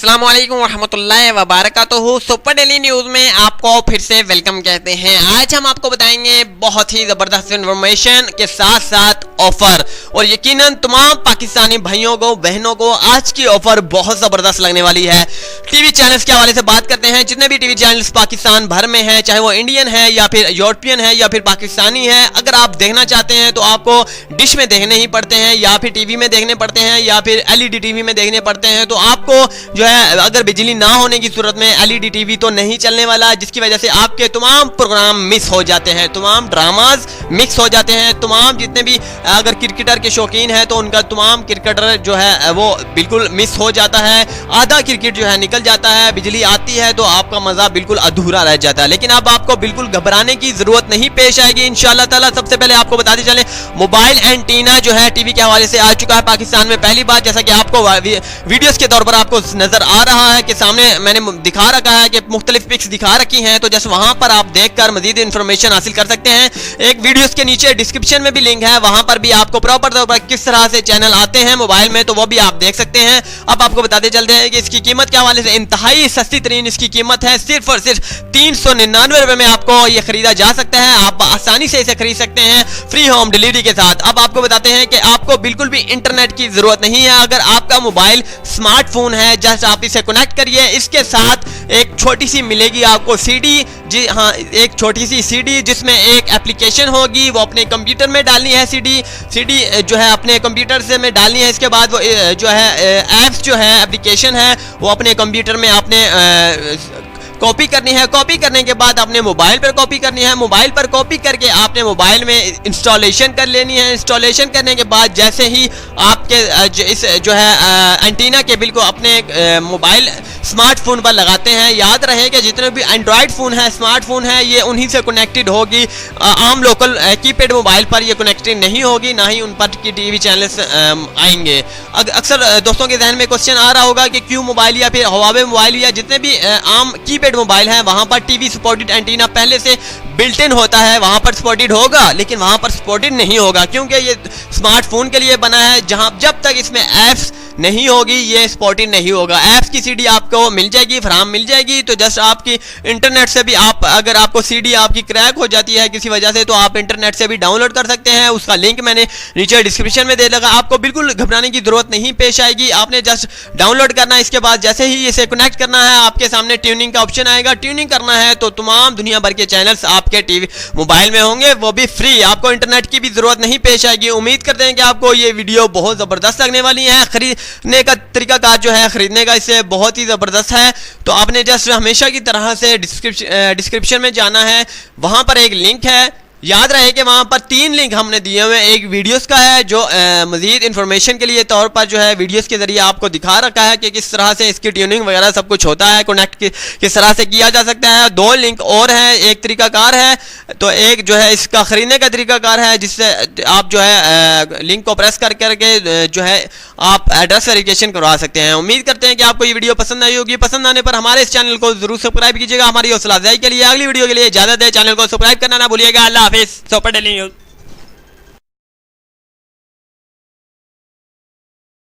अस्सलाम वालेकुम रहमतुल्लाहि व बरकातुहू। सुपर डेली न्यूज में आपको फिर से वेलकम कहते हैं। आज हम आपको बताएंगे बहुत ही जबरदस्त इन्फॉर्मेशन के साथ साथ ऑफर, और यकीनन तमाम पाकिस्तानी भाइयों को बहनों को आज की ऑफर बहुत जबरदस्त लगने वाली है। टीवी चैनल्स के हवाले से बात करते हैं। जितने भी टीवी चैनल्स पाकिस्तान भर में हैं, चाहे वो इंडियन है या फिर यूरोपियन है या फिर पाकिस्तानी है, अगर आप देखना चाहते हैं तो आपको डिश में देखने ही पड़ते हैं या फिर टीवी में देखने पड़ते हैं या फिर एलईडी टीवी में देखने पड़ते हैं। तो आपको जो है अगर बिजली ना होने की सूरत में एलईडी टीवी तो नहीं चलने वाला, जिसकी वजह से आपके तमाम प्रोग्राम मिस हो जाते हैं, तमाम ड्रामाज मिक्स हो जाते हैं। तमाम जितने भी अगर क्रिकेटर के शौकीन है तो उनका तमाम क्रिकेटर जो है वो बिल्कुल मिस हो जाता है। आधा क्रिकेट जो है निकल जाता है। बिजली आती है तो आपका मजा बिल्कुल अधूरा रह जाता है। लेकिन अब आपको बिल्कुल घबराने की जरूरत नहीं पेश आएगी इंशाल्लाह ताला। सबसे पहले आपको बताते चले, मोबाइल एंटीना जो है टीवी के हवाले से आ चुका है पाकिस्तान में पहली बार। जैसा कि आपको वीडियोस के तौर पर आपको नजर आ रहा है कि सामने मैंने दिखा रखा है कि मुख्तलिफ पिक्स दिखा रखी हैं, तो जैसे वहां पर आप देखकर मजीद इंफॉर्मेशन हासिल कर सकते हैं। एक वीडियोस के नीचे डिस्क्रिप्शन में भी लिंक है, वहां पर भी आपको प्रॉपर तौर पर किस तरह से चैनल आते हैं मोबाइल में, तो वो भी आप देख सकते हैं। अब आपको बताते चलते हैं कि इसकी कीमत के हवाले से इंतहाई सस्ती तरीन इसकी कीमत है। सिर्फ और सिर्फ 399 रुपए में आपको ये खरीदा जा सकता है। आप आसानी से इसे खरीद सकते हैं फ्री होम डिलीवरी के साथ। अब आपको बताते हैं कि आपको बिल्कुल भी इंटरनेट की जरूरत नहीं है। अगर आपका मोबाइल स्मार्टफोन है, जस्ट आप इसे कनेक्ट करिए। इसके साथ एक छोटी सी मिलेगी आपको सीडी, जी हाँ, एक छोटी सी सीडी जिसमें एक एप्लीकेशन होगी, वो अपने कंप्यूटर में डालनी है। सीडी जो है अपने कंप्यूटर से में डालनी है। इसके बाद वो जो है ऐप्स जो है एप्लीकेशन है वो अपने कंप्यूटर में आपने कॉपी करनी है। कॉपी करने के बाद अपने मोबाइल पर कॉपी करनी है। मोबाइल पर कॉपी करके आपने मोबाइल में इंस्टॉलेशन कर लेनी है। इंस्टॉलेशन करने के बाद जैसे ही आपके इस जो है एंटीना केबल को अपने मोबाइल स्मार्टफोन पर लगाते हैं, याद रहे कि जितने भी एंड्रॉयड फ़ोन है, स्मार्टफोन है, ये उन्हीं से कनेक्टेड होगी। आम लोकल कीपैड मोबाइल पर ये कनेक्टेड नहीं होगी, ना ही उन पर की टीवी चैनल्स आएंगे। अक्सर दोस्तों के जहन में क्वेश्चन आ रहा होगा कि क्यों मोबाइल या फिर हुआवे मोबाइल या जितने भी आम कीपैड मोबाइल है वहां पर टीवी सपोर्टेड एंटीना पहले से बिल्ट इन होता है, वहां पर सपोर्टेड होगा, लेकिन वहां पर सपोर्टेड नहीं होगा क्योंकि ये स्मार्टफोन के लिए बना है। जहां जब तक इसमें ऐप्स नहीं होगी ये सपोर्टेड नहीं होगा। ऐप्स की सीडी आपको मिल जाएगी, फराम मिल जाएगी, तो जस्ट आपकी इंटरनेट से भी आप अगर आपको सीडी आपकी क्रैक हो जाती है किसी वजह से तो आप इंटरनेट से भी डाउनलोड कर सकते हैं। उसका लिंक मैंने नीचे डिस्क्रिप्शन में दे लगा। आपको बिल्कुल घबराने की जरूरत नहीं पेश आएगी। आपने जस्ट डाउनलोड करना है। इसके बाद जैसे ही इसे कनेक्ट करना है आपके सामने ट्यूनिंग का ऑप्शन आएगा। ट्यूनिंग करना है तो तमाम दुनिया भर के चैनल्स आपके टीवी मोबाइल में होंगे, वो भी फ्री। आपको इंटरनेट की भी जरूरत नहीं पेश आएगी। उम्मीद करते हैं कि आपको ये वीडियो बहुत जबरदस्त लगने वाली है। खरीदने का तरीकाकार जो है खरीदने का इससे बहुत ही जबरदस्त है। तो आपने जस्ट हमेशा की तरह से डिस्क्रिप्शन में जाना है, वहां पर एक लिंक है। याद रहे कि वहां पर 3 लिंक हमने दिए हुए हैं। एक वीडियोस का है जो मजीद इंफॉर्मेशन के लिए तौर पर जो है वीडियोस के जरिए आपको दिखा रखा है कि किस तरह से इसकी ट्यूनिंग वगैरह सब कुछ होता है, कनेक्ट किस तरह से किया जा सकता है। 2 लिंक और है, एक तरीकाकार है, तो एक जो है इसका खरीदने का तरीकाकार है जिससे आप जो है लिंक को प्रेस कर करके जो है आप एड्रेस वेरिफिकेशन करवा सकते हैं। उम्मीद करते हैं कि आपको ये वीडियो पसंद आई होगी। पसंद आने पर हमारे इस चैनल को जरूर सब्सक्राइब कीजिएगा। हमारी हौसला अफजाई के लिए अगली वीडियो के लिए इजाजत है। चैनल को सब्सक्राइब करना ना भूलिएगा। अल्लाह हाफिज़। Super daily news.